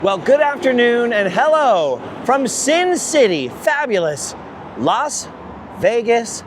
Well, good afternoon and hello from Sin City, fabulous Las Vegas,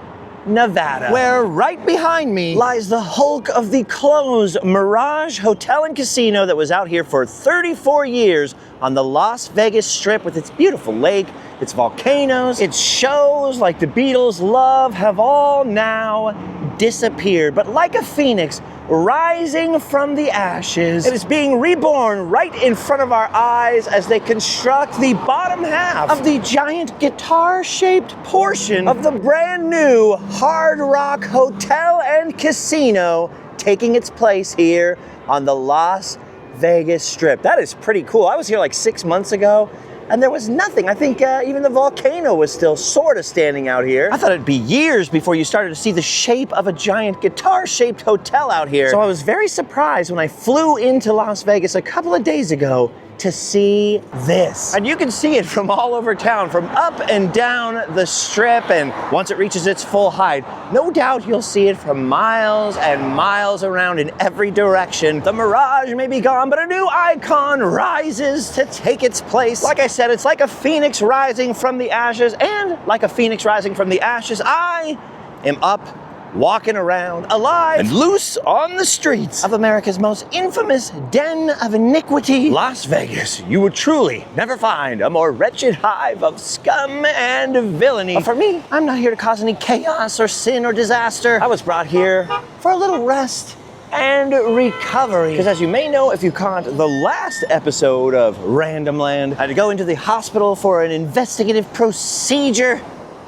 Nevada, where right behind me lies the hulk of the closed Mirage Hotel and Casino that was out here for 34 years on the Las Vegas Strip with its beautiful lake, its volcanoes, its shows like the Beatles' Love have all now disappeared. But like a phoenix rising from the ashes, it is being reborn right in front of our eyes as they construct the bottom half of the giant guitar-shaped portion of the brand new Hard Rock Hotel and Casino, taking its place here on the Las Vegas Strip. That is pretty cool. I was here like 6 months ago, and there was nothing. I think even the volcano was still sort of standing out here. I thought it'd be years before you started to see the shape of a giant guitar-shaped hotel out here. So I was very surprised when I flew into Las Vegas a couple of days ago to see this. And you can see it from all over town, from up and down the Strip, and once it reaches its full height, no doubt you'll see it from miles and miles around in every direction. The Mirage may be gone, but a new icon rises to take its place. Like I said, it's like a phoenix rising from the ashes, and like a phoenix rising from the ashes, I am up, walking around, alive and loose on the streets of America's most infamous den of iniquity, Las Vegas. You would truly never find a more wretched hive of scum and villainy. But for me, I'm not here to cause any chaos or sin or disaster. I was brought here for a little rest and recovery. Because as you may know, if you caught the last episode of Randomland, I had to go into the hospital for an investigative procedure.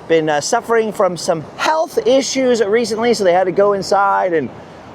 Been suffering from some health issues recently, so they had to go inside and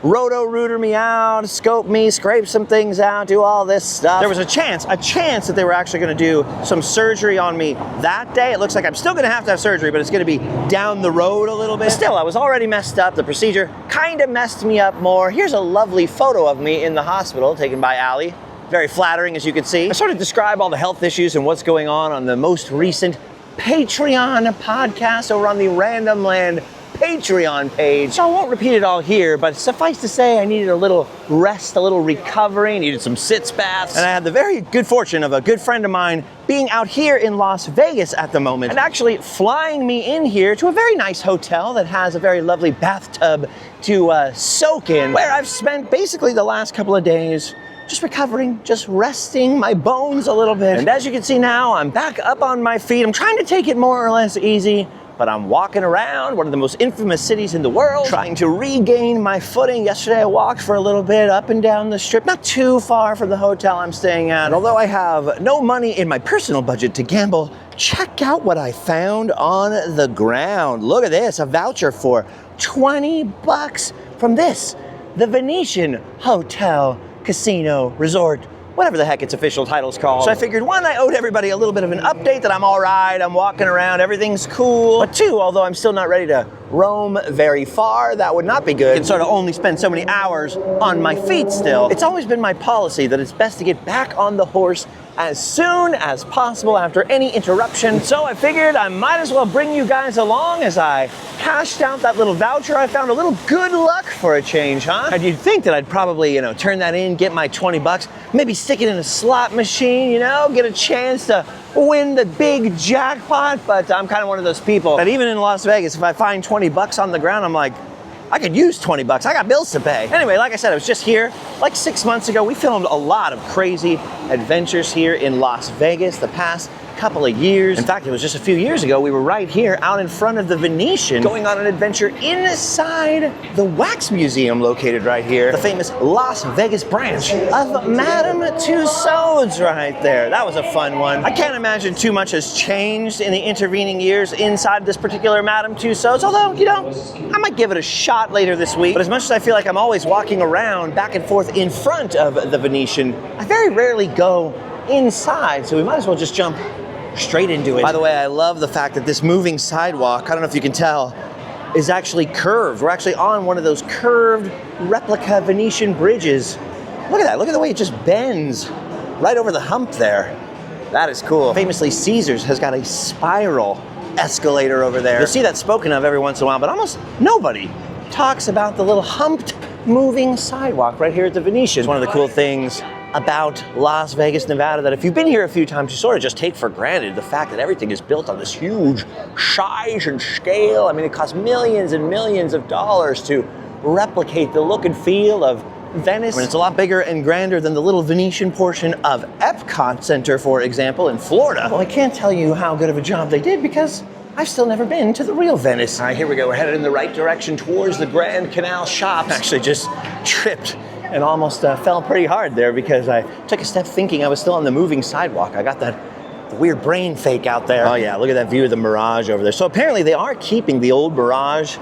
roto-rooter me out, scope me, scrape some things out, do all this stuff. There was a chance that they were actually gonna do some surgery on me that day. It looks like I'm still gonna have to have surgery, but it's gonna be down the road a little bit. But still, I was already messed up. The procedure kind of messed me up more. Here's a lovely photo of me in the hospital taken by Allie. Very flattering, as you can see. I sort of describe all the health issues and what's going on the most recent Patreon podcast over on the Randomland Patreon page. So I won't repeat it all here, but suffice to say I needed a little rest, a little recovery, needed some sitz baths, and I had the very good fortune of a good friend of mine being out here in Las Vegas at the moment and actually flying me in here to a very nice hotel that has a very lovely bathtub to soak in, where I've spent basically the last couple of days just recovering, just resting my bones a little bit. And as you can see now, I'm back up on my feet. I'm trying to take it more or less easy, but I'm walking around one of the most infamous cities in the world, trying to regain my footing. Yesterday I walked for a little bit up and down the Strip, not too far from the hotel I'm staying at. And although I have no money in my personal budget to gamble, check out what I found on the ground. Look at this, a voucher for 20 bucks from this, the Venetian Hotel Casino Resort, whatever the heck its official title's called. So I figured, one, I owed everybody a little bit of an update that I'm all right, I'm walking around, everything's cool. But two, although I'm still not ready to roam very far, that would not be good. I can sort of only spend so many hours on my feet still. It's always been my policy that it's best to get back on the horse as soon as possible after any interruption. So I figured I might as well bring you guys along as I cashed out that little voucher. I found a little good luck for a change, huh? And you'd think that I'd probably, turn that in, get my 20 bucks, maybe stick it in a slot machine, get a chance to win the big jackpot. But I'm kind of one of those people that even in Las Vegas, if I find 20 bucks on the ground, I'm like, I could use 20 bucks. I got bills to pay. Anyway, like I said, I was just here like 6 months ago. We filmed a lot of crazy adventures here in Las Vegas the past couple of years. In fact, it was just a few years ago, we were right here out in front of the Venetian going on an adventure inside the Wax Museum located right here, the famous Las Vegas branch of Madame Tussauds right there. That was a fun one. I can't imagine too much has changed in the intervening years inside this particular Madame Tussauds, although, I might give it a shot later this week. But as much as I feel like I'm always walking around back and forth in front of the Venetian, I very rarely go inside, so we might as well just jump straight into it. By the way, I love the fact that this moving sidewalk, I don't know if you can tell, is actually curved. We're actually on one of those curved replica Venetian bridges. Look at that, look at the way it just bends right over the hump there. That is cool. Famously, Caesars has got a spiral escalator over there. You'll see that spoken of every once in a while, but almost nobody talks about the little humped moving sidewalk right here at the Venetian. It's one of the cool things about Las Vegas, Nevada that if you've been here a few times, you sort of just take for granted the fact that everything is built on this huge size and scale. I mean, it costs millions and millions of dollars to replicate the look and feel of Venice. I mean, it's a lot bigger and grander than the little Venetian portion of Epcot Center, for example, in Florida. Well, I can't tell you how good of a job they did because I've still never been to the real Venice. All right, here we go. We're headed in the right direction towards the Grand Canal shops. Actually just tripped and almost fell pretty hard there because I took a step thinking I was still on the moving sidewalk. I got that weird brain fake out there. Oh yeah, look at that view of the Mirage over there. So apparently they are keeping the old Mirage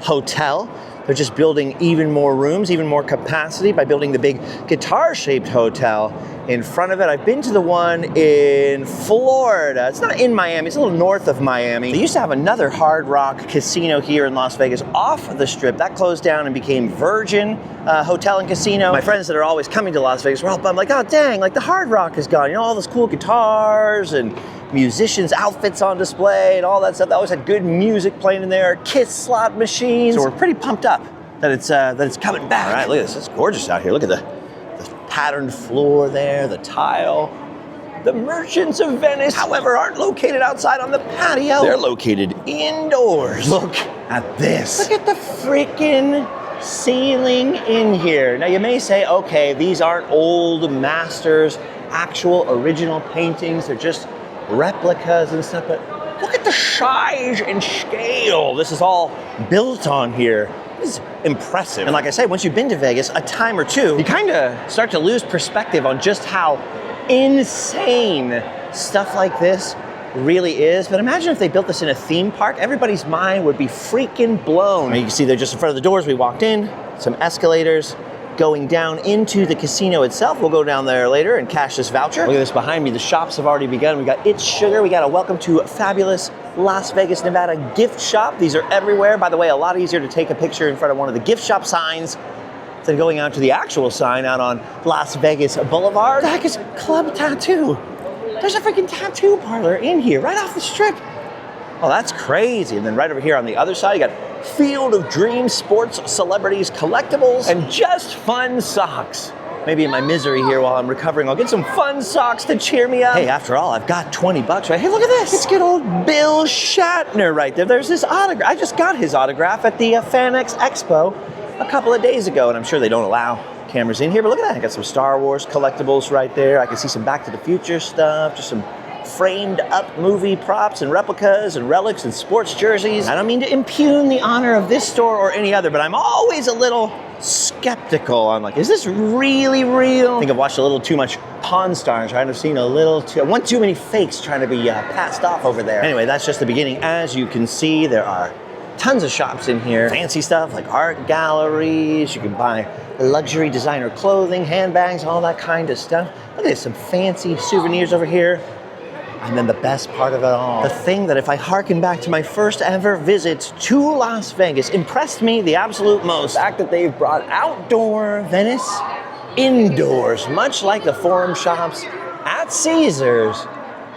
hotel. They're just building even more rooms, even more capacity by building the big guitar-shaped hotel in front of it. I've been to the one in Florida. It's not in Miami, it's a little north of Miami. They used to have another Hard Rock casino here in Las Vegas off the Strip. That closed down and became Virgin Hotel and Casino. My friends that are always coming to Las Vegas were all bummed, like, oh dang, like the Hard Rock is gone. You know, all those cool guitars and musicians' outfits on display and all that stuff. They always had good music playing in there, Kiss slot machines. So we're pretty pumped up that it's coming back. All right, look at this. It's gorgeous out here. Look at the patterned floor there, the tile. The merchants of Venice, however, aren't located outside on the patio. They're located indoors. Look at this. Look at the freaking ceiling in here. Now you may say, okay, these aren't old masters, actual original paintings. They're just replicas and stuff, but look at the size and scale this is all built on here. This is impressive. And like I said, once you've been to Vegas a time or two, you kind of start to lose perspective on just how insane stuff like this really is. But imagine if they built this in a theme park, everybody's mind would be freaking blown. I mean, you can see they're just in front of the doors. We walked in, some escalators going down into the casino itself. We'll go down there later and cash this voucher. Look at this behind me. The shops have already begun. We got It's Sugar. We got a welcome to fabulous Las Vegas, Nevada gift shop. These are everywhere. By the way, a lot easier to take a picture in front of one of the gift shop signs than going out to the actual sign out on Las Vegas Boulevard. The heck is Club Tattoo? There's a freaking tattoo parlor in here, right off the Strip. Oh, that's crazy. And then right over here on the other side, you got Field of Dreams, Sports, Celebrities, Collectibles, and just fun socks. Maybe in my misery here while I'm recovering, I'll get some fun socks to cheer me up. Hey, after all, I've got 20 bucks, right? Hey, look at this. It's good old Bill Shatner right there. There's his autograph. I just got his autograph at the FanX Expo a couple of days ago, and I'm sure they don't allow cameras in here, but look at that. I got some Star Wars collectibles right there. I can see some Back to the Future stuff, just some framed up movie props and replicas and relics and sports jerseys. I don't mean to impugn the honor of this store or any other, but I'm always a little skeptical on, like, is this really real? I think I've watched a little too much Pawn Stars, right? I've seen one too many fakes trying to be passed off over there. Anyway, that's just the beginning. As you can see, there are tons of shops in here. Fancy stuff like art galleries. You can buy luxury designer clothing, handbags, all that kind of stuff. Look at this, some fancy souvenirs over here. And then the best part of it all, the thing that if I harken back to my first ever visit to Las Vegas, impressed me the absolute most, the fact that they've brought outdoor Venice indoors, much like the Forum shops at Caesars.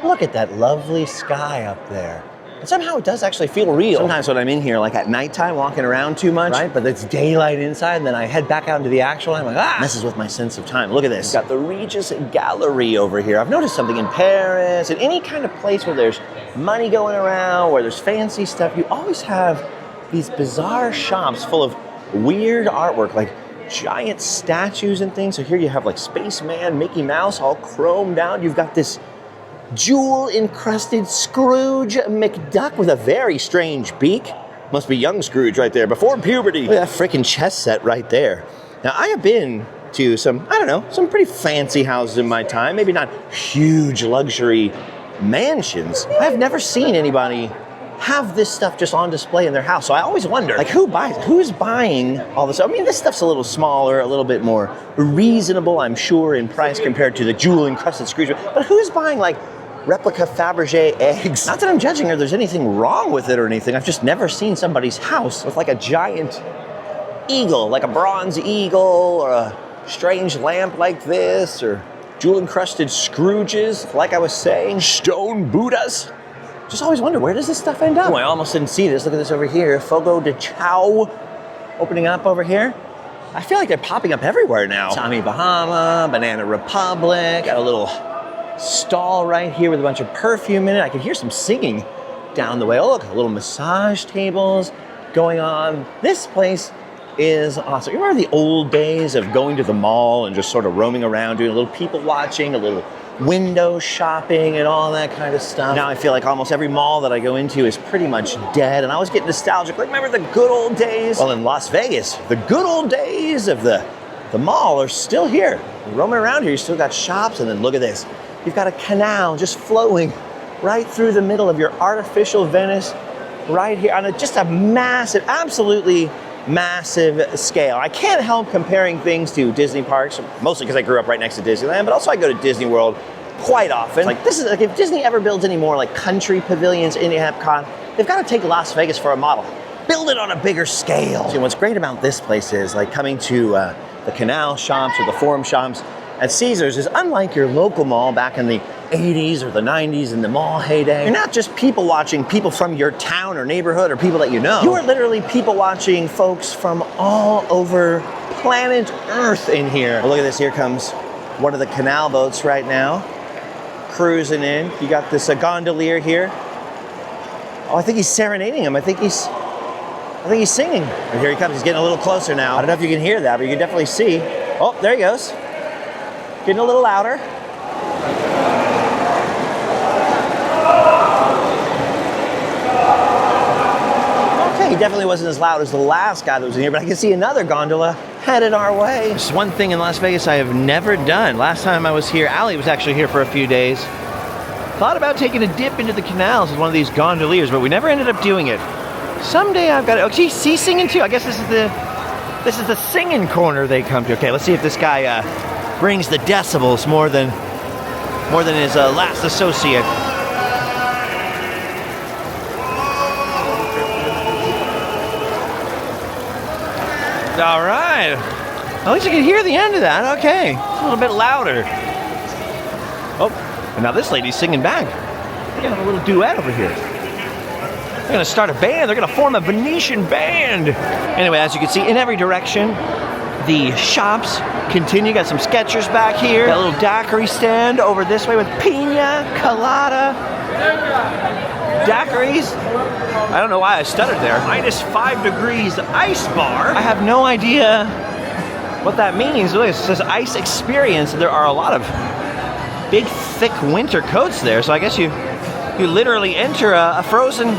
Look at that lovely sky up there. And somehow it does actually feel real. Sometimes when I'm in here, like at nighttime, walking around too much, right? But it's daylight inside, and then I head back out into the actual, I'm like, messes with my sense of time. Look at this. We've got the Regis Gallery over here. I've noticed something in Paris, in any kind of place where there's money going around, where there's fancy stuff, you always have these bizarre shops full of weird artwork, like giant statues and things. So here you have like Spaceman, Mickey Mouse, all chromed out. You've got this jewel-encrusted Scrooge McDuck with a very strange beak. Must be young Scrooge right there, before puberty. Look at that freaking chess set right there. Now, I have been to some pretty fancy houses in my time. Maybe not huge luxury mansions. I've never seen anybody have this stuff just on display in their house. So I always wonder, like, who's buying all this? I mean, this stuff's a little smaller, a little bit more reasonable, I'm sure, in price compared to the jewel-encrusted Scrooge. But who's buying, like, replica Fabergé eggs? Not that I'm judging or there's anything wrong with it or anything. I've just never seen somebody's house with, like, a giant eagle, like a bronze eagle, or a strange lamp like this, or jewel-encrusted Scrooges, like I was saying, stone Buddhas. Just always wonder, where does this stuff end up? Oh, I almost didn't see this. Look at this over here. Fogo de Chao opening up over here. I feel like they're popping up everywhere now. Tommy Bahama, Banana Republic, got a little stall right here with a bunch of perfume in it. I can hear some singing down the way. Oh, look, little massage tables going on. This place is awesome. You remember the old days of going to the mall and just sort of roaming around, doing a little people watching, a little window shopping and all that kind of stuff? Now I feel like almost every mall that I go into is pretty much dead, and I always get nostalgic. Like, remember the good old days? Well, in Las Vegas, the good old days of the mall are still here. You're roaming around here, you still got shops, and then look at this. You've got a canal just flowing right through the middle of your artificial Venice right here on just a massive, absolutely massive scale. I can't help comparing things to Disney parks, mostly because I grew up right next to Disneyland, but also I go to Disney World quite often. Like, this is like, if Disney ever builds any more like country pavilions in Epcot, they've got to take Las Vegas for a model. Build it on a bigger scale. See, what's great about this place is like coming to the Canal shops or the Forum shops at Caesars is unlike your local mall back in the 80s or the 90s in the mall heyday. You're not just people watching people from your town or neighborhood or people that you know. You are literally people watching folks from all over planet Earth in here. Well, look at this, here comes one of the canal boats right now, cruising in. You got this gondolier here. Oh, I think he's serenading him. I think he's singing. And here he comes, he's getting a little closer now. I don't know if you can hear that, but you can definitely see. Oh, there he goes. Getting a little louder. Okay, he definitely wasn't as loud as the last guy that was in here, but I can see another gondola headed our way. There's one thing in Las Vegas I have never done. Last time I was here, Allie was actually here for a few days. Thought about taking a dip into the canals with one of these gondoliers, but we never ended up doing it. Someday I've got to, oh, geez, he's singing too. I guess this is the singing corner they come to. Okay, let's see if this guy brings the decibels more than his last associate. All right. At least you can hear the end of that. Okay, it's a little bit louder. Oh, and now this lady's singing back. We're gonna have a little duet over here. They're gonna start a band. They're gonna form a Venetian band. Anyway, as you can see, in every direction, the shops continue. Got some Skechers back here. Got a little daiquiri stand over this way with pina colada. Daiquiris. I don't know why I stuttered there. -5 degrees ice bar. I have no idea what that means. Look, it says ice experience. There are a lot of big, thick winter coats there. So I guess you literally enter a frozen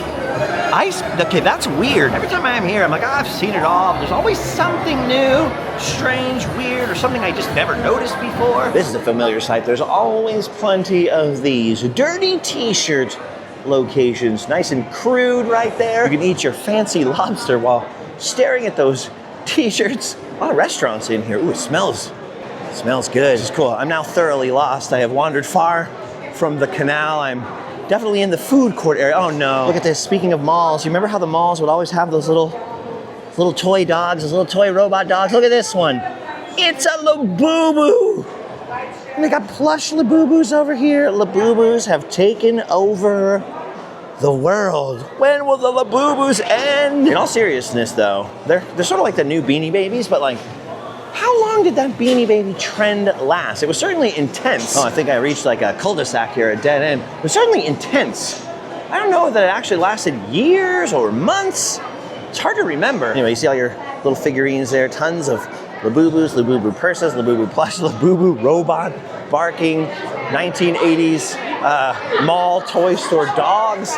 ice. Okay, that's weird. Every time I'm here, I'm like, oh, I've seen it all. There's always something new, strange, weird, or something I just never noticed before. This is a familiar sight. There's always plenty of these dirty t-shirt locations. Nice and crude right there. You can eat your fancy lobster while staring at those t-shirts. A lot of restaurants in here. Ooh, it smells good. This is cool. I'm now thoroughly lost. I have wandered far from the canal. I'm definitely in the food court area. Oh no. Look at this. Speaking of malls, you remember how the malls would always have those little toy dogs, those little toy robot dogs? Look at this one. It's a Labubu. And they got plush Labubus over here. Labubus have taken over the world. When will the Labubus end? In all seriousness though, they're sort of like the new Beanie Babies, but like, how long did that Beanie Baby trend last? It was certainly intense. Oh, I think I reached like a cul-de-sac here, a dead end. It was certainly intense. I don't know that it actually lasted years or months. It's hard to remember. Anyway, you see all your little figurines there, tons of Labubus, Labubu purses, Labubu plush, Labubu robot, barking, 1980s mall toy store dogs.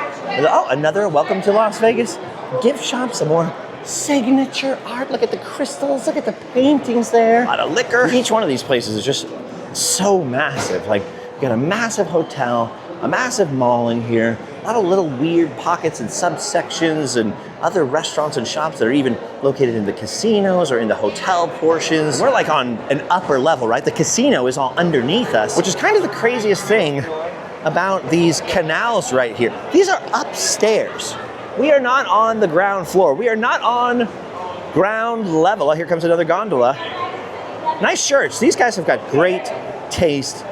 Oh, another welcome to Las Vegas gift shop, some more signature art. Look at the crystals, look at the paintings there. A lot of liquor. Each one of these places is just so massive. Like, you got a massive hotel, a massive mall in here, a lot of little weird pockets and subsections and other restaurants and shops that are even located in the casinos or in the hotel portions. We're like on an upper level, right? The casino is all underneath us, which is kind of the craziest thing about these canals right here. These are upstairs. We are not on the ground floor. We are not on ground level. Oh, here comes another gondola. Nice shirts. These guys have got great taste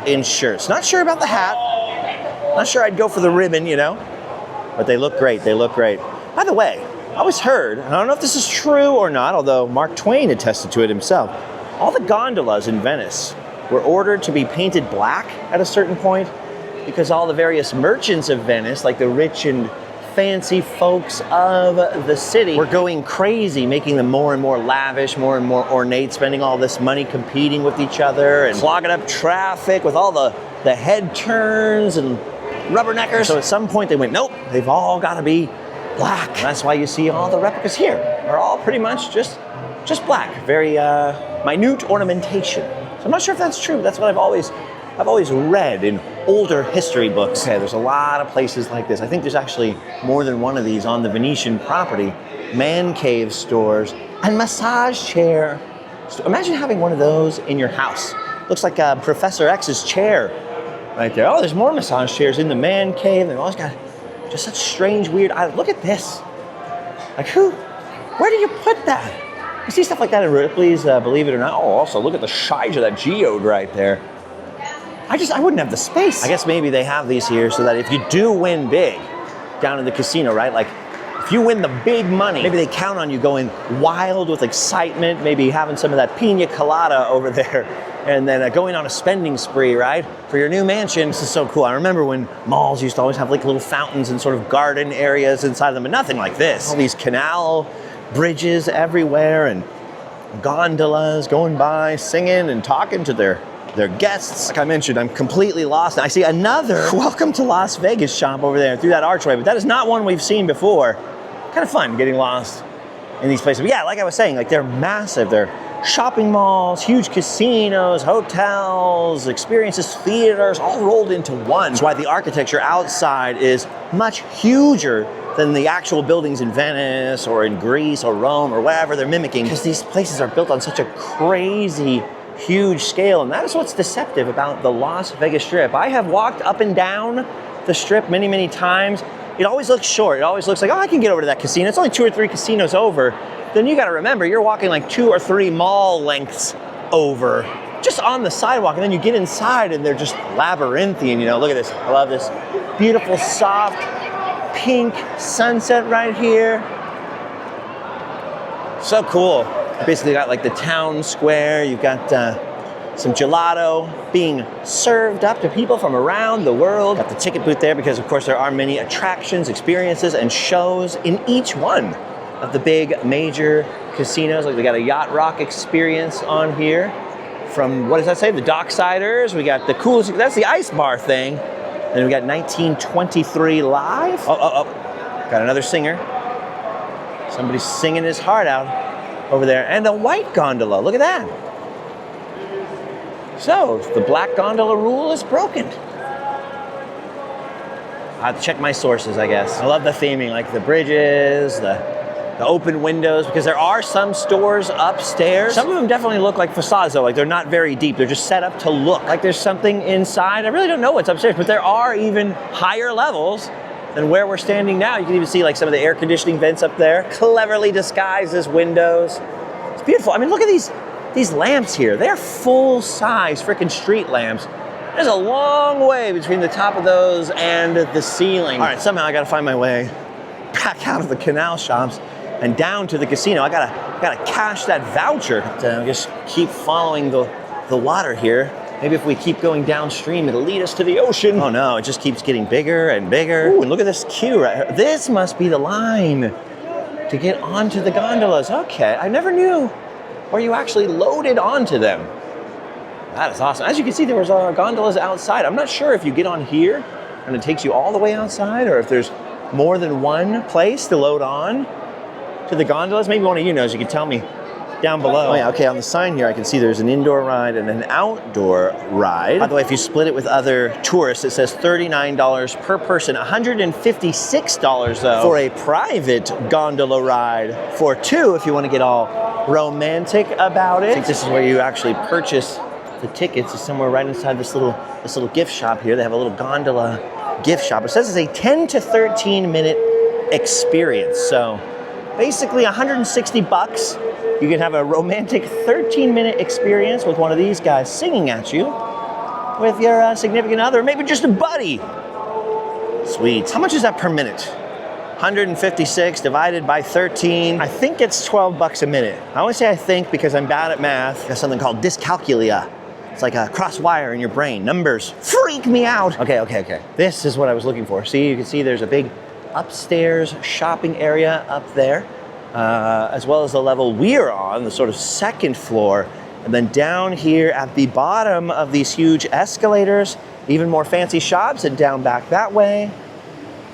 in shirts. Not sure about the hat. Not sure I'd go for the ribbon, you know, but they look great. They look great. By the way, I always heard, and I don't know if this is true or not, although Mark Twain attested to it himself, all the gondolas in Venice were ordered to be painted black at a certain point because all the various merchants of Venice, like the rich and fancy folks of the city, were going crazy, making them more and more lavish, more and more ornate, spending all this money competing with each other and clogging up traffic with all the head turns and rubberneckers. So at some point they went, nope, they've all got to be black. And that's why you see all the replicas here are all pretty much just black, very minute ornamentation. So I'm not sure if that's true, but that's what I've always read in older history books. Okay, there's a lot of places like this. I think there's actually more than one of these on the Venetian property. Man cave stores and massage chair. So imagine having one of those in your house. Looks like Professor X's chair right there. Oh, there's more massage chairs in the man cave. They've always got just such strange, weird items. Look at this. Like where do you put that? You see stuff like that in Ripley's, believe it or not. Oh, also look at the size of that geode right there. I wouldn't have the space. I guess maybe they have these here so that if you do win big down in the casino, right? Like if you win the big money, maybe they count on you going wild with excitement, maybe having some of that pina colada over there, and then going on a spending spree, right? For your new mansion. This is so cool. I remember when malls used to always have like little fountains and sort of garden areas inside of them, but nothing like this. All these canal bridges everywhere and gondolas going by, singing and talking to their guests. Like I mentioned, I'm completely lost. I see another Welcome to Las Vegas shop over there through that archway, but that is not one we've seen before. Kind of fun getting lost in these places. But yeah, like I was saying, like they're massive. They're shopping malls, huge casinos, hotels, experiences, theaters, all rolled into one. That's why the architecture outside is much huger than the actual buildings in Venice or in Greece or Rome or wherever they're mimicking, because these places are built on such a crazy, huge scale, and that is what's deceptive about the Las Vegas Strip. I have walked up and down the Strip many, many times. It always looks short. It always looks like, oh, I can get over to that casino. It's only 2 or 3 casinos over. Then you got to remember, you're walking like 2 or 3 mall lengths over, just on the sidewalk, and then you get inside and they're just labyrinthian, you know. Look at this. I love this beautiful, soft, pink sunset right here. So cool. Basically got like the town square. You've got some gelato being served up to people from around the world. Got the ticket booth there because, of course, there are many attractions, experiences, and shows in each one of the big major casinos. Like we got a Yacht Rock experience on here from, what does that say? The Docksiders. We got the coolest, that's the ice bar thing. Then we got 1923 Live. Oh. Got another singer. Somebody's singing his heart out over there. And a white gondola. Look at that. So, the black gondola rule is broken. I have to check my sources, I guess. I love the theming, like the bridges, the open windows, because there are some stores upstairs. Some of them definitely look like facades, though. Like they're not very deep. They're just set up to look like there's something inside. I really don't know what's upstairs, but there are even higher levels than where we're standing now. You can even see like some of the air conditioning vents up there, cleverly disguised as windows. It's beautiful. I mean, look at these lamps here. They're full-size freaking street lamps. There's a long way between the top of those and the ceiling. All right, somehow I gotta find my way back out of the Canal shops and down to the casino. I gotta cash that voucher. Just keep following the water here. Maybe if we keep going downstream, it'll lead us to the ocean. Oh no, it just keeps getting bigger and bigger. Ooh, and look at this queue right here. This must be the line to get onto the gondolas. Okay, I never knew where you actually loaded onto them. That is awesome. As you can see, there was gondolas outside. I'm not sure if you get on here and it takes you all the way outside, or if there's more than one place to load on to the gondolas. Maybe one of you knows. You can tell me down below. Oh yeah, okay, on the sign here I can see there's an indoor ride and an outdoor ride. By the way, if you split it with other tourists, it says $39 per person, $156 though for a private gondola ride. For 2 if you want to get all romantic about it. I think this is where you actually purchase the tickets. Is somewhere right inside this little gift shop here. They have a little gondola gift shop. It says it's a 10 to 13 minute experience. So basically $160. You can have a romantic 13-minute experience with one of these guys singing at you with your significant other, maybe just a buddy. Sweet. How much is that per minute? 156 divided by 13. I think it's 12 bucks a minute. I only say I think because I'm bad at math. Got something called dyscalculia. It's like a cross wire in your brain. Numbers freak me out. Okay. This is what I was looking for. See, you can see there's a big upstairs shopping area up there, as well as the level we're on, the sort of second floor. And then down here at the bottom of these huge escalators, even more fancy shops, and down back that way,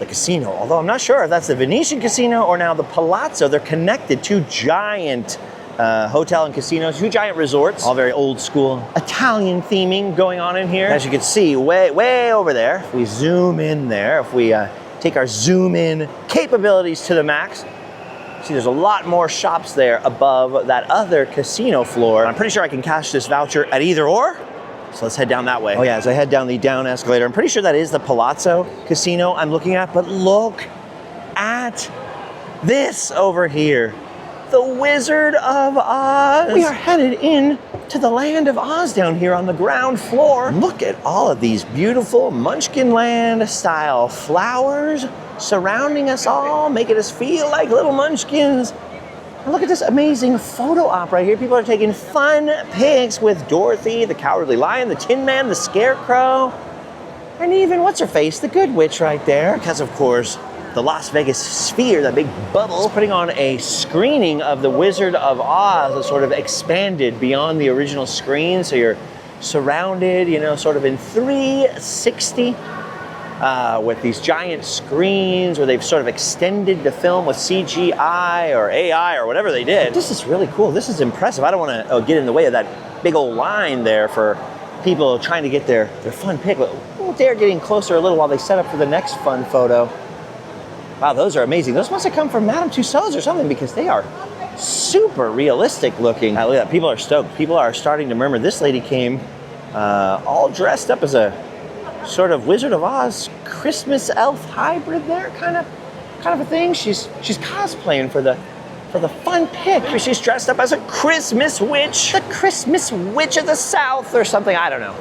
the casino. Although I'm not sure if that's the Venetian casino or now the Palazzo. They're connected, two giant hotel and casinos, two giant resorts, all very old school Italian theming going on in here. As you can see, way over there, if we zoom in there, if we take our zoom in capabilities to the max, see there's a lot more shops there above that other casino floor. I'm pretty sure I can cash this voucher at either or. So let's head down that way. Oh yeah, as I head down the down escalator, I'm pretty sure that is the Palazzo Casino I'm looking at, but look at this over here. The Wizard of Oz. We are headed in to the land of Oz down here on the ground floor. Look at all of these beautiful Munchkinland style flowers surrounding us all, making us feel like little munchkins. And look at this amazing photo op right here. People are taking fun pics with Dorothy, the Cowardly Lion, the Tin Man, the Scarecrow, and even, what's her face, the Good Witch right there. Because, of course, the Las Vegas Sphere, that big bubble, is putting on a screening of The Wizard of Oz that sort of expanded beyond the original screen. So you're surrounded, you know, sort of in 360 with these giant screens where they've sort of extended the film with CGI or AI or whatever they did. This is really cool. This is impressive. I don't want to get in the way of that big old line there for people trying to get their fun pic. But they're getting closer a little while they set up for the next fun photo. Wow, those are amazing. Those must have come from Madame Tussauds or something because they are super realistic looking. Look at that. People are stoked. People are starting to murmur. This lady came all dressed up as a sort of Wizard of Oz Christmas elf hybrid there, kind of a thing. She's cosplaying for the fun pic. Maybe she's dressed up as a Christmas witch, the Christmas Witch of the South or something. I don't know.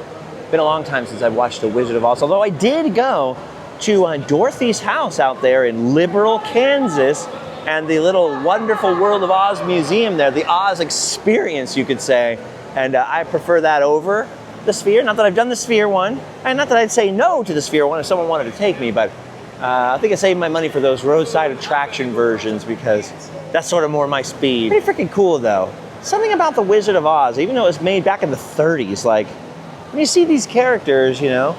Been a long time since I've watched The Wizard of Oz, although I did go to Dorothy's house out there in Liberal, Kansas, and the little wonderful World of Oz museum there, the Oz experience, you could say. And I prefer that over the Sphere. Not that I've done the Sphere one, and not that I'd say no to the Sphere one if someone wanted to take me, but I think I saved my money for those roadside attraction versions because that's sort of more my speed. Pretty freaking cool though. Something about the Wizard of Oz, even though it was made back in the 30s, like when you see these characters, you know,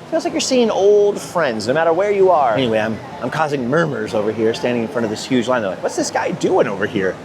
it feels like you're seeing old friends no matter where you are. Anyway, I'm causing murmurs over here standing in front of this huge line. They're like, what's this guy doing over here?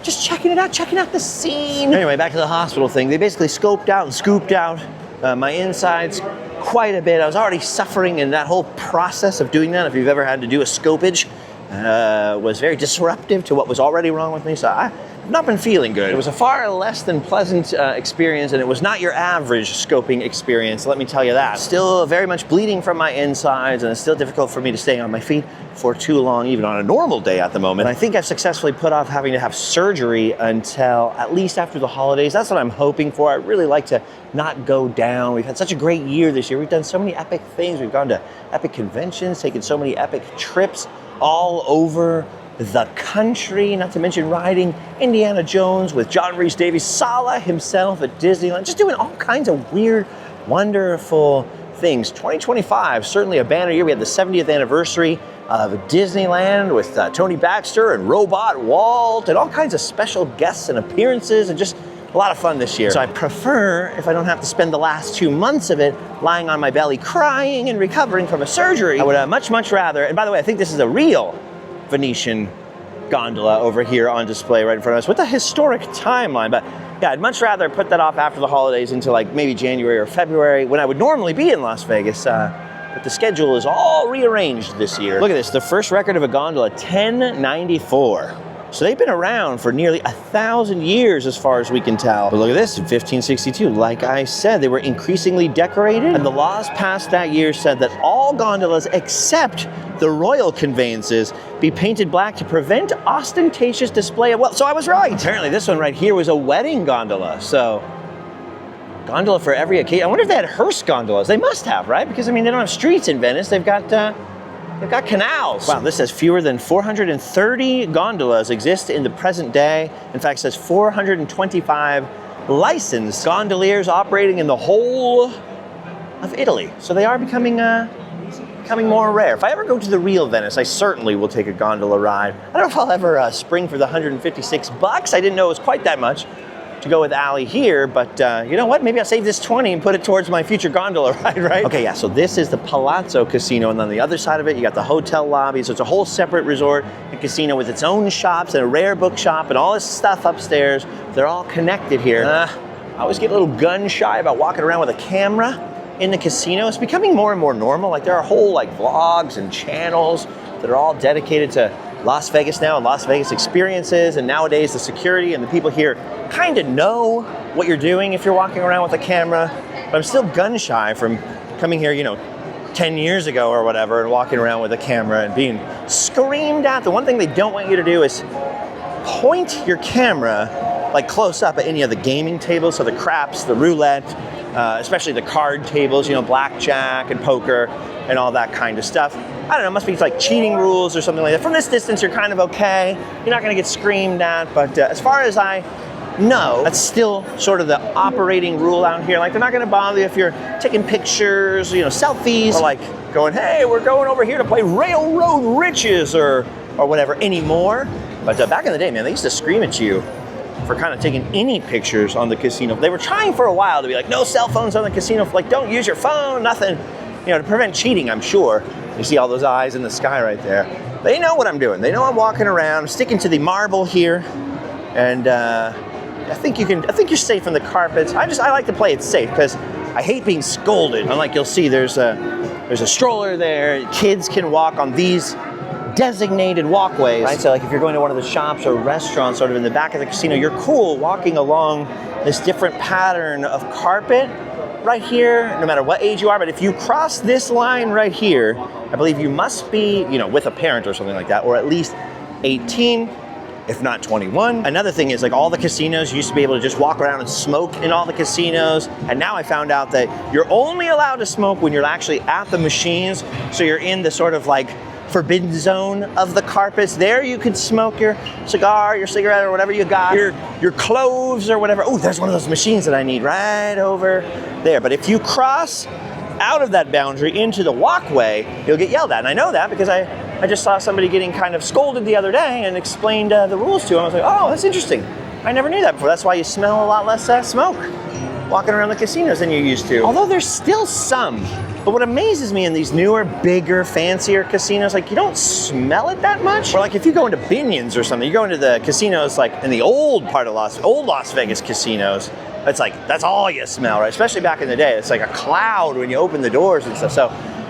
Just checking it out, checking out the scene. Anyway, back to the hospital thing. They basically scoped out and scooped out my insides quite a bit. I was already suffering in that whole process of doing that. If you've ever had to do a scopage, was very disruptive to what was already wrong with me. So I've not been feeling good. It was a far less than pleasant experience, and it was not your average scoping experience, let me tell you that. Still very much bleeding from my insides, and it's still difficult for me to stay on my feet for too long, even on a normal day at the moment. I think I've successfully put off having to have surgery until at least after the holidays. That's what I'm hoping for. I really like to not go down. We've had such a great year this year. We've done so many epic things. We've gone to epic conventions, taken so many epic trips all over the country, not to mention riding Indiana Jones with John Rhys Davies, Sala himself at Disneyland, just doing all kinds of weird, wonderful things. 2025, certainly a banner year. We had the 70th anniversary of Disneyland with Tony Baxter and Robot Walt and all kinds of special guests and appearances, and just a lot of fun this year. So I prefer, if I don't have to spend the last 2 months of it lying on my belly crying and recovering from a surgery, I would much rather, and by the way, I think this is a real Venetian gondola over here on display right in front of us with a historic timeline. But yeah, I'd much rather put that off after the holidays into like maybe January or February when I would normally be in Las Vegas. But the schedule is all rearranged this year. Look at this, the first record of a gondola, 1094. So they've been around for nearly 1,000 years as far as we can tell. But look at this, in 1562, like I said, they were increasingly decorated, and the laws passed that year said that all gondolas except the royal conveyances be painted black to prevent ostentatious display of wealth. So I was right. Apparently this one right here was a wedding gondola. So gondola for every occasion. I wonder if they had hearse gondolas. They must have, right? Because I mean, they don't have streets in Venice. They've got They've got canals. Wow, this says fewer than 430 gondolas exist in the present day. In fact, it says 425 licensed gondoliers operating in the whole of Italy. So they are becoming more rare. If I ever go to the real Venice, I certainly will take a gondola ride. I don't know if I'll ever spring for the 156 bucks. I didn't know it was quite that much to go with Ali here, but you know what? Maybe I'll save this 20 and put it towards my future gondola ride, right? Okay, yeah, so this is the Palazzo Casino, and on the other side of it, you got the hotel lobby, so it's a whole separate resort and casino with its own shops and a rare bookshop and all this stuff upstairs. They're all connected here. I always get a little gun shy about walking around with a camera in the casino. It's becoming more and more normal. Like there are whole like vlogs and channels that are all dedicated to Las Vegas now and Las Vegas experiences, and nowadays the security and the people here kind of know what you're doing if you're walking around with a camera. But I'm still gun shy from coming here, you know, 10 years ago or whatever, and walking around with a camera and being screamed at. The one thing they don't want you to do is point your camera like close up at any of the gaming tables, so the craps, the roulette, especially the card tables, you know, blackjack and poker and all that kind of stuff. I don't know, it must be like cheating rules or something like that. From this distance, you're kind of okay. You're not gonna get screamed at, but as far as I know, that's still sort of the operating rule out here. Like they're not gonna bother you if you're taking pictures, you know, selfies, or like going, hey, we're going over here to play Railroad Riches or whatever anymore. But back in the day, man, they used to scream at you for kind of taking any pictures on the casino. They were trying for a while to be like, no cell phones on the casino, like don't use your phone, nothing, you know, to prevent cheating, I'm sure. You see all those eyes in the sky right there. They know what I'm doing. They know I'm walking around, sticking to the marble here, and I think you're safe on the carpets. I like to play it safe because I hate being scolded. Unlike you'll see, there's a stroller there. Kids can walk on these designated walkways, right? So like if you're going to one of the shops or restaurants sort of in the back of the casino, you're cool walking along this different pattern of carpet right here, no matter what age you are. But if you cross this line right here, I believe you must be, you know, with a parent or something like that, or at least 18, if not 21. Another thing is like all the casinos used to be able to just walk around and smoke in all the casinos. And now I found out that you're only allowed to smoke when you're actually at the machines. So you're in the sort of like forbidden zone of the carpets. There you can smoke your cigar, your cigarette, or whatever you got, your cloves or whatever. Oh, there's one of those machines that I need right over there. But if you cross out of that boundary into the walkway, you'll get yelled at. And I know that because I just saw somebody getting kind of scolded the other day and explained the rules to him. I was like, oh, that's interesting. I never knew that before. That's why you smell a lot less smoke walking around the casinos than you used to. Although there's still some. But what amazes me in these newer, bigger, fancier casinos, like you don't smell it that much. Or like if you go into Binion's or something, you go into the casinos like in the old part of old Las Vegas casinos, it's like, that's all you smell, right? Especially back in the day, it's like a cloud when you open the doors and stuff. So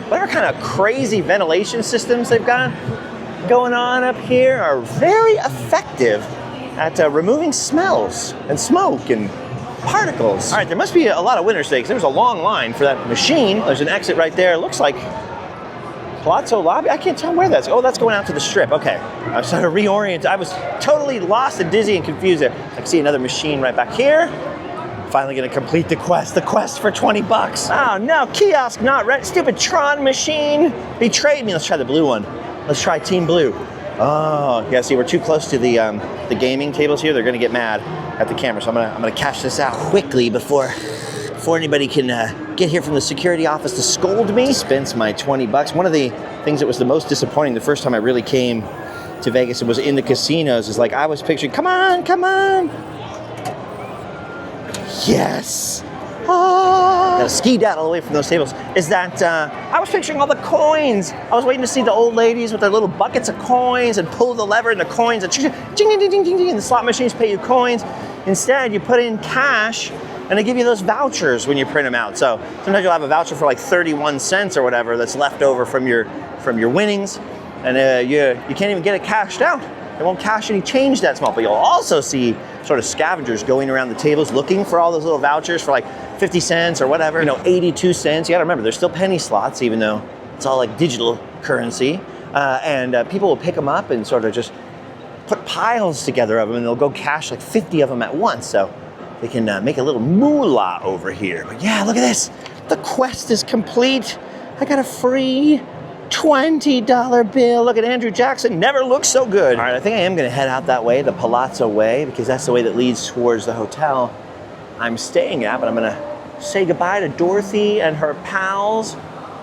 whatever kind of crazy ventilation systems they've got going on up here are very effective at removing smells and smoke and particles. All right, there must be a lot of winners today because there was a long line for that machine. There's an exit right there. It looks like Palazzo Lobby. I can't tell where that's. Oh, that's going out to the strip. Okay, I was trying to reorient. I was totally lost and dizzy and confused there. I can see another machine right back here. Finally gonna complete the quest for 20 bucks. Oh no, kiosk not ready. Stupid Tron machine betrayed me. Let's try the blue one. Let's try Team Blue. Oh, yeah, see, we're too close to the gaming tables here. They're gonna get mad at the camera, so I'm gonna cash this out quickly before anybody can get here from the security office to scold me. Spent my 20 bucks. One of the things that was the most disappointing the first time I really came to Vegas and was in the casinos is like I was picturing, come on. Yes. Oh. Gotta ski down all the way from those tables. Is that I was picturing all the coins. I was waiting to see the old ladies with their little buckets of coins and pull the lever and the coins and ding, ding, ding, ding, ding, and the slot machines pay you coins. Instead, you put in cash and they give you those vouchers when you print them out. So sometimes you'll have a voucher for like 31 cents or whatever that's left over from your winnings, and you can't even get it cashed out. They won't cash any change that small, but you'll also see sort of scavengers going around the tables looking for all those little vouchers for like 50 cents or whatever, 82 cents. You gotta remember, there's still penny slots, even though it's all like digital currency. And people will pick them up and sort of just put piles together of them, and they'll go cash like 50 of them at once. So they can make a little moolah over here. But yeah, look at this. The quest is complete. I got a free $20 bill. Look at Andrew Jackson, never looks so good. All right, I think I am gonna head out that way, the Palazzo way, because that's the way that leads towards the hotel I'm staying at, but I'm gonna say goodbye to Dorothy and her pals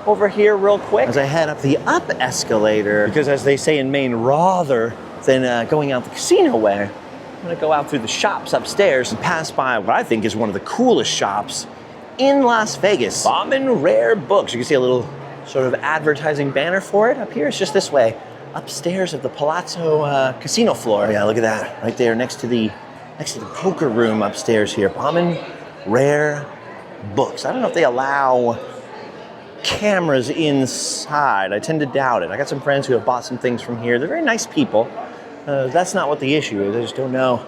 over here real quick as I head up the up escalator, because as they say in Maine, rather than going out the casino way, I'm gonna go out through the shops upstairs and pass by what I think is one of the coolest shops in Las Vegas, Bauman Rare Books. You can see a little sort of advertising banner for it up here. It's just this way, upstairs of the Palazzo casino floor. Oh yeah, look at that, right there next to the poker room upstairs here. Bauman Rare Books. I don't know if they allow cameras inside. I tend to doubt it. I got some friends who have bought some things from here. They're very nice people. That's not what the issue is. I just don't know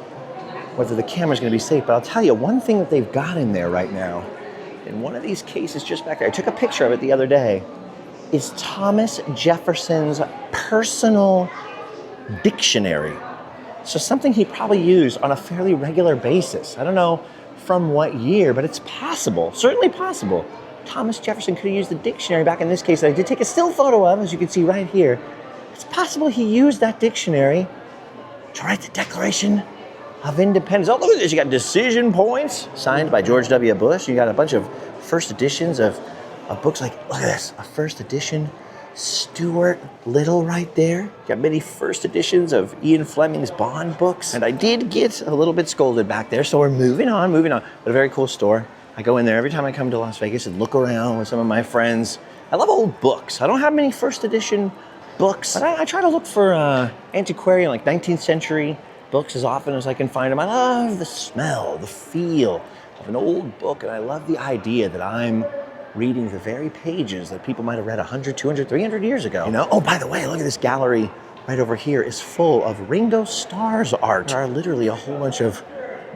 whether the camera's gonna be safe. But I'll tell you, one thing that they've got in there right now, in one of these cases just back there, I took a picture of it the other day, is Thomas Jefferson's personal dictionary. So something he probably used on a fairly regular basis. I don't know from what year, but it's possible, certainly possible. Thomas Jefferson could have used the dictionary back in this case that I did take a still photo of, as you can see right here. It's possible he used that dictionary to write the Declaration of Independence. Oh, look at this, you got decision points signed by George W. Bush. You got a bunch of first editions of books like, look at this, a first edition Stuart Little right there. You got many first editions of Ian Fleming's Bond books. And I did get a little bit scolded back there, so we're moving on. But a very cool store. I go in there every time I come to Las Vegas and look around with some of my friends. I love old books. I don't have many first edition books, but I try to look for antiquarian, like 19th century books as often as I can find them. I love the smell, the feel of an old book, and I love the idea that I'm reading the very pages that people might have read 100, 200, 300 years ago. You know? Oh, by the way, look at this gallery right over here is full of Ringo Starr's art. There are literally a whole bunch of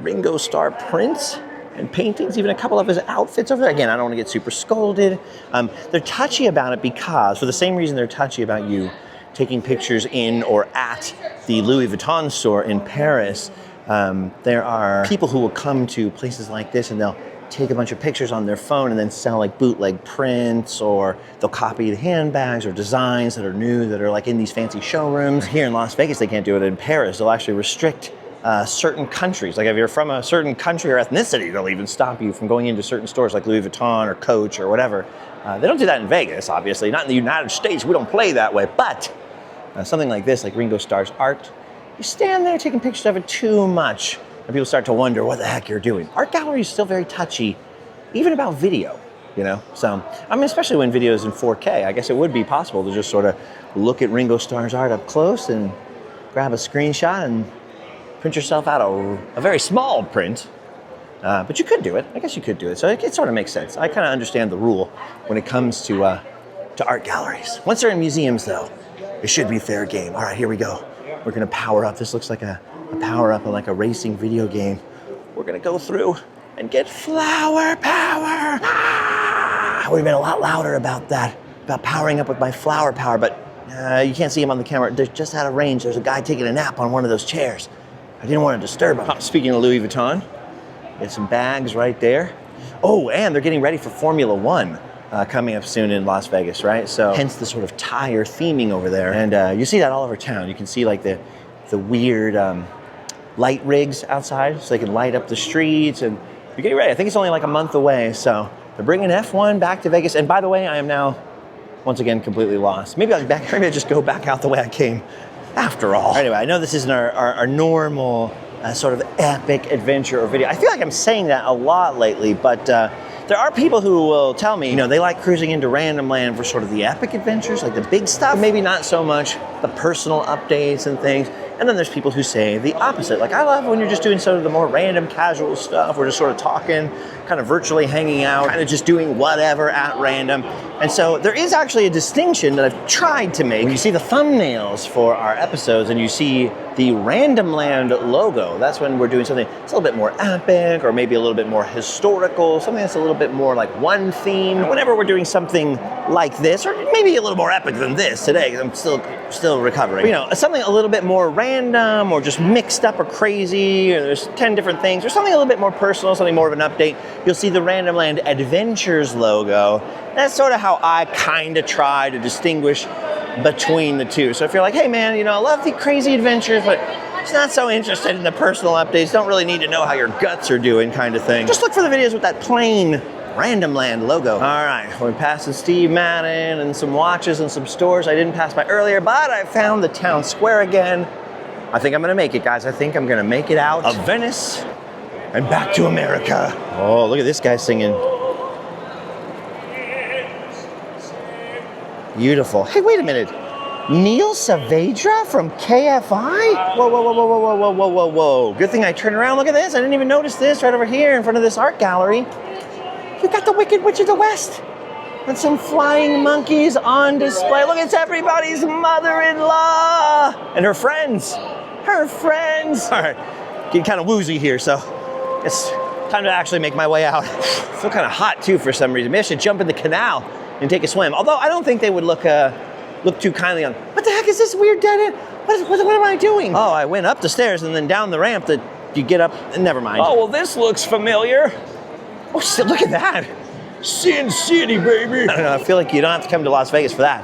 Ringo Starr prints and paintings, even a couple of his outfits over there. Again, I don't want to get super scolded. They're touchy about it because, for the same reason they're touchy about you taking pictures in or at the Louis Vuitton store in Paris, there are people who will come to places like this and they'll take a bunch of pictures on their phone and then sell like bootleg prints, or they'll copy the handbags or designs that are new that are like in these fancy showrooms. Here in Las Vegas, they can't do it. In Paris, they'll actually restrict certain countries. Like if you're from a certain country or ethnicity, they'll even stop you from going into certain stores like Louis Vuitton or Coach or whatever. They don't do that in Vegas, obviously. Not in the United States, we don't play that way. But something like this, like Ringo Starr's art, you stand there taking pictures of it too much, and people start to wonder what the heck you're doing. Art gallery is still very touchy, even about video, you know? So, I mean, especially when video is in 4K, I guess it would be possible to just sort of look at Ringo Starr's art up close and grab a screenshot and print yourself out a very small print. But you could do it. I guess you could do it. So it sort of makes sense. I kind of understand the rule when it comes to art galleries. Once they're in museums, though, it should be fair game. All right, here we go. We're gonna power up. This looks like a power up in like a racing video game. We're gonna go through and get flower power. I would have been a lot louder about that, about powering up with my flower power, but you can't see him on the camera. They're just out of range. There's a guy taking a nap on one of those chairs. I didn't want to disturb him. Speaking of Louis Vuitton, there's some bags right there. Oh, and they're getting ready for Formula One coming up soon in Las Vegas, right? So hence the sort of tire theming over there. And you see that all over town. You can see like the weird light rigs outside so they can light up the streets, and you're getting ready. I think it's only like a month away. So they're bringing F1 back to Vegas. And by the way, I am now, once again, completely lost. Maybe I'll just go back out the way I came after all. Anyway, I know this isn't our normal sort of epic adventure or video. I feel like I'm saying that a lot lately, but there are people who will tell me, you know, they like cruising into Randomland for sort of the epic adventures, like the big stuff, maybe not so much the personal updates and things. And then there's people who say the opposite. Like, I love when you're just doing sort of the more random, casual stuff. We're just sort of talking, kind of virtually hanging out, kind of just doing whatever at random. And so there is actually a distinction that I've tried to make. When you see the thumbnails for our episodes and you see the Randomland logo, that's when we're doing something that's a little bit more epic, or maybe a little bit more historical, something that's a little bit more like one theme. And whenever we're doing something like this, or maybe a little more epic than this today, because I'm still still recovering. But, you know, something a little bit more random or just mixed up or crazy, or there's 10 different things, or something a little bit more personal, something more of an update, you'll see the Randomland Adventures logo. That's sort of how I kind of try to distinguish between the two. So if you're like, hey man, you know, I love the crazy adventures, but just not so interested in the personal updates, don't really need to know how your guts are doing kind of thing, just look for the videos with that plain Randomland logo. All right, we're passing Steve Madden and some watches and some stores I didn't pass by earlier, but I found the town square again. I think I'm gonna make it, guys. I think I'm gonna make it out of Venice and back to America. Oh, look at this guy singing. Beautiful. Hey, wait a minute. Neil Saavedra from KFI? Whoa, whoa, whoa, whoa, whoa, whoa, whoa, whoa, whoa. Good thing I turned around. Look at this. I didn't even notice this right over here in front of this art gallery. You got the Wicked Witch of the West and some flying monkeys on display. Look, it's everybody's mother-in-law and her friends. Her friends. All right, getting kind of woozy here, so it's time to actually make my way out. I feel kind of hot too for some reason. Maybe I should jump in the canal and take a swim. Although I don't think they would look too kindly on. What the heck is this weird dead end? What am I doing? Oh, I went up the stairs and then down the ramp that you get up. Never mind. Oh, well, this looks familiar. Oh, shit, look at that. Sin City, baby. I don't know, I feel like you don't have to come to Las Vegas for that.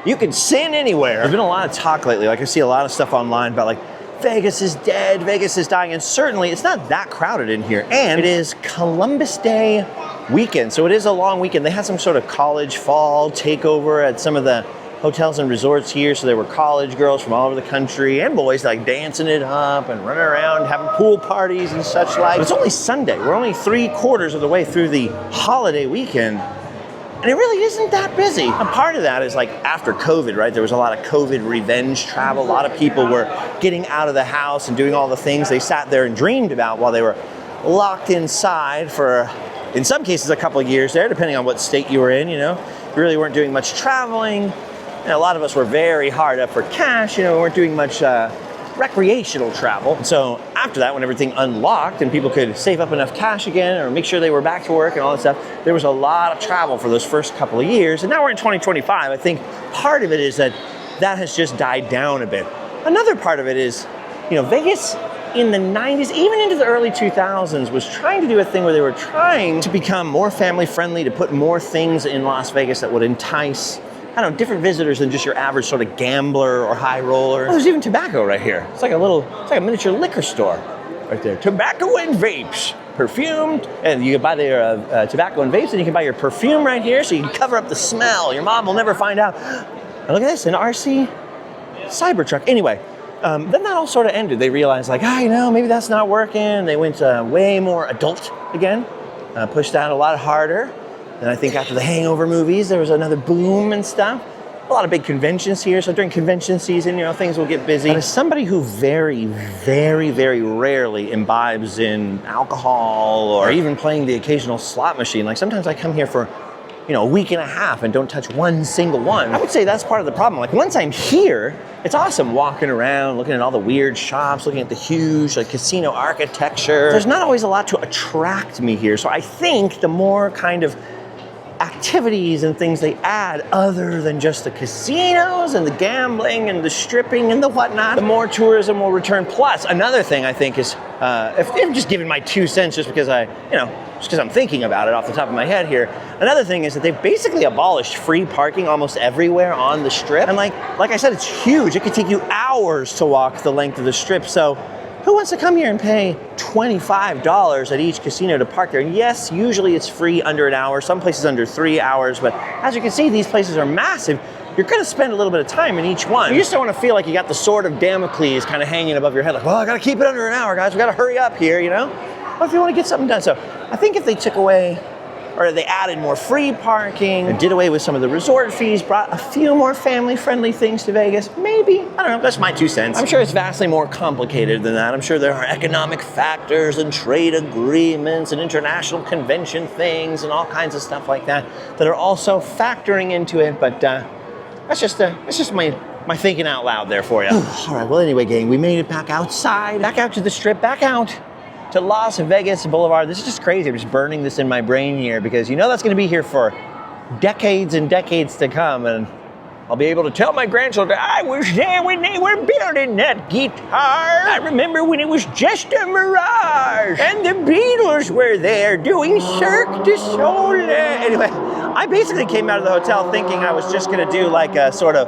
You can sin anywhere. There's been a lot of talk lately. Like I see a lot of stuff online about like, Vegas is dead, Vegas is dying, and certainly it's not that crowded in here. And it is Columbus Day weekend, so it is a long weekend. They had some sort of college fall takeover at some of the hotels and resorts here, so there were college girls from all over the country and boys like dancing it up and running around, having pool parties and such like. But it's only Sunday. We're only 3/4 of the way through the holiday weekend, and it really isn't that busy. And part of that is like after COVID, right? There was a lot of COVID revenge travel. A lot of people were getting out of the house and doing all the things they sat there and dreamed about while they were locked inside for, in some cases, a couple of years there, depending on what state you were in, you know. You really weren't doing much traveling. And a lot of us were very hard up for cash, you know, we weren't doing much recreational travel. And so after that, when everything unlocked and people could save up enough cash again or make sure they were back to work and all that stuff, there was a lot of travel for those first couple of years. And now we're in 2025. I think part of it is that has just died down a bit. Another part of it is, you know, Vegas in the 90s, even into the early 2000s, was trying to do a thing where they were trying to become more family friendly, to put more things in Las Vegas that would entice, I don't know, different visitors than just your average sort of gambler or high roller. Oh, there's even tobacco right here. It's like a miniature liquor store right there. Tobacco and vapes, perfumed, and you can buy their tobacco and vapes, and you can buy your perfume right here, so you can cover up the smell. Your mom will never find out. And look at this, an RC Cybertruck. Anyway, then that all sort of ended. They realized like, you know, maybe that's not working. They went way more adult again, pushed out a lot harder. And I think after the Hangover movies, there was another boom and stuff. A lot of big conventions here, so during convention season, you know, things will get busy. But as somebody who very, very, very rarely imbibes in alcohol or even playing the occasional slot machine, like sometimes I come here for, you know, a week and a half and don't touch one single one. I would say that's part of the problem. Like once I'm here, it's awesome walking around, looking at all the weird shops, looking at the huge like casino architecture. There's not always a lot to attract me here. So I think the more kind of activities and things they add other than just the casinos and the gambling and the stripping and the whatnot, the more tourism will return. Plus, another thing I think is, if I'm just giving my 2 cents just because I'm thinking about it off the top of my head here. Another thing is that they've basically abolished free parking almost everywhere on the strip. And like I said, it's huge. It could take you hours to walk the length of the strip. So who wants to come here and pay $25 at each casino to park there? And yes, usually it's free under an hour, some places under 3 hours, but as you can see, these places are massive. You're gonna spend a little bit of time in each one. You just don't wanna feel like you got the sword of Damocles kind of hanging above your head, like, well, I gotta keep it under an hour, guys, we gotta hurry up here, you know? What if you wanna get something done? So I think if they took away, or they added more free parking, and did away with some of the resort fees, brought a few more family-friendly things to Vegas, maybe, I don't know, that's my 2 cents. I'm sure it's vastly more complicated than that. I'm sure there are economic factors and trade agreements and international convention things and all kinds of stuff like that that are also factoring into it, but that's just my thinking out loud there for you. All right, well anyway, gang, we made it back outside, back out to the strip, back out to Las Vegas Boulevard. This is just crazy. I'm just burning this in my brain here because you know that's going to be here for decades and decades to come. And I'll be able to tell my grandchildren, I was there when they were building that guitar. I remember when it was just a Mirage. And the Beatles were there doing Cirque du Soleil. Anyway, I basically came out of the hotel thinking I was just gonna do like a sort of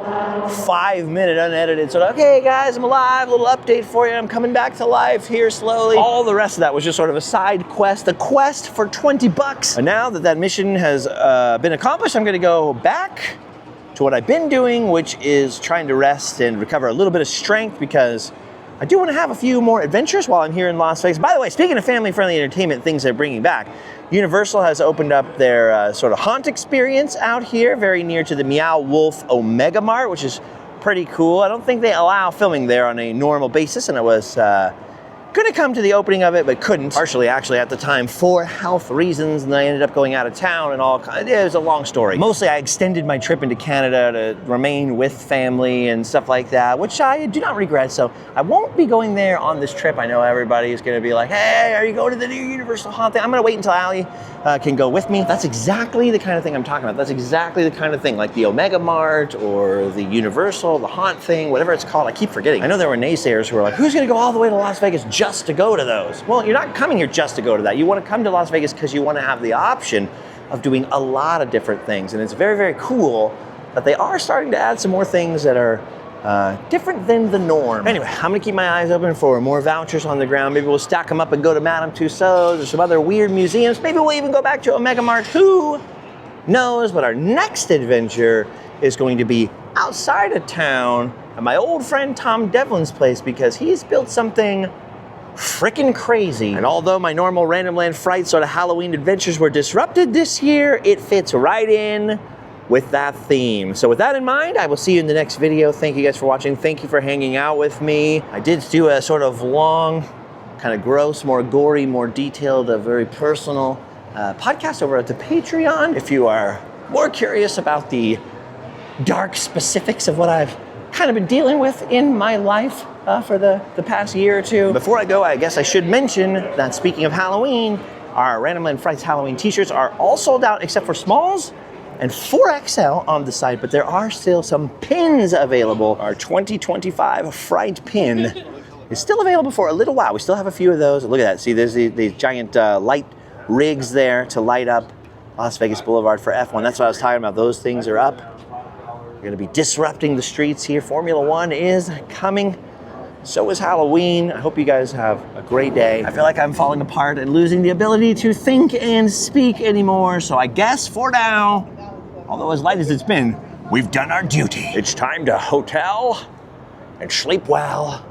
5-minute unedited sort of, okay guys, I'm alive, a little update for you, I'm coming back to life here slowly. All the rest of that was just sort of a side quest, a quest for 20 bucks. And now that that mission has been accomplished, I'm gonna go back to what I've been doing, which is trying to rest and recover a little bit of strength because I do want to have a few more adventures while I'm here in Las Vegas. By the way, speaking of family-friendly entertainment things they're bringing back, Universal has opened up their sort of haunt experience out here, very near to the Meow Wolf Omega Mart, which is pretty cool. I don't think they allow filming there on a normal basis, and I was gonna come to the opening of it, but couldn't. Partially, actually, at the time for health reasons, and then I ended up going out of town and all kinds. It was a long story. Mostly, I extended my trip into Canada to remain with family and stuff like that, which I do not regret. So I won't be going there on this trip. I know everybody is gonna be like, hey, are you going to the new Universal haunt thing? I'm gonna wait until Allie can go with me. That's exactly the kind of thing I'm talking about. That's exactly the kind of thing, like the Omega Mart or the Universal, the haunt thing, whatever it's called. I keep forgetting. I know there were naysayers who were like, who's gonna go all the way to Las Vegas just to go to those? Well, you're not coming here just to go to that. You want to come to Las Vegas because you want to have the option of doing a lot of different things. And it's very, very cool that they are starting to add some more things that are different than the norm. Anyway, I'm gonna keep my eyes open for more vouchers on the ground. Maybe we'll stack them up and go to Madame Tussauds or some other weird museums. Maybe we'll even go back to Omega Mart. Who knows? But our next adventure is going to be outside of town at my old friend Tom Devlin's place because he's built something frickin' crazy. And although my normal Randomland Fright sort of Halloween adventures were disrupted this year, it fits right in with that theme. So with that in mind, I will see you in the next video. Thank you guys for watching. Thank you for hanging out with me. I did do a sort of long, kind of gross, more gory, more detailed, a very personal podcast over at the Patreon. If you are more curious about the dark specifics of what I've kind of been dealing with in my life for the past year or two. Before I go, I guess I should mention that speaking of Halloween, our Randomland Frights Halloween t-shirts are all sold out except for smalls and 4XL on the site, but there are still some pins available. Our 2025 Fright pin is still available for a little while. We still have a few of those. Look at that. See, there's these giant light rigs there to light up Las Vegas Boulevard for F1. That's what I was talking about. Those things are up. We're gonna be disrupting the streets here. Formula One is coming. So is Halloween. I hope you guys have a great day. I feel like I'm falling apart and losing the ability to think and speak anymore. So I guess for now, although as light as it's been, we've done our duty. It's time to hotel and sleep well.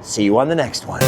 See you on the next one.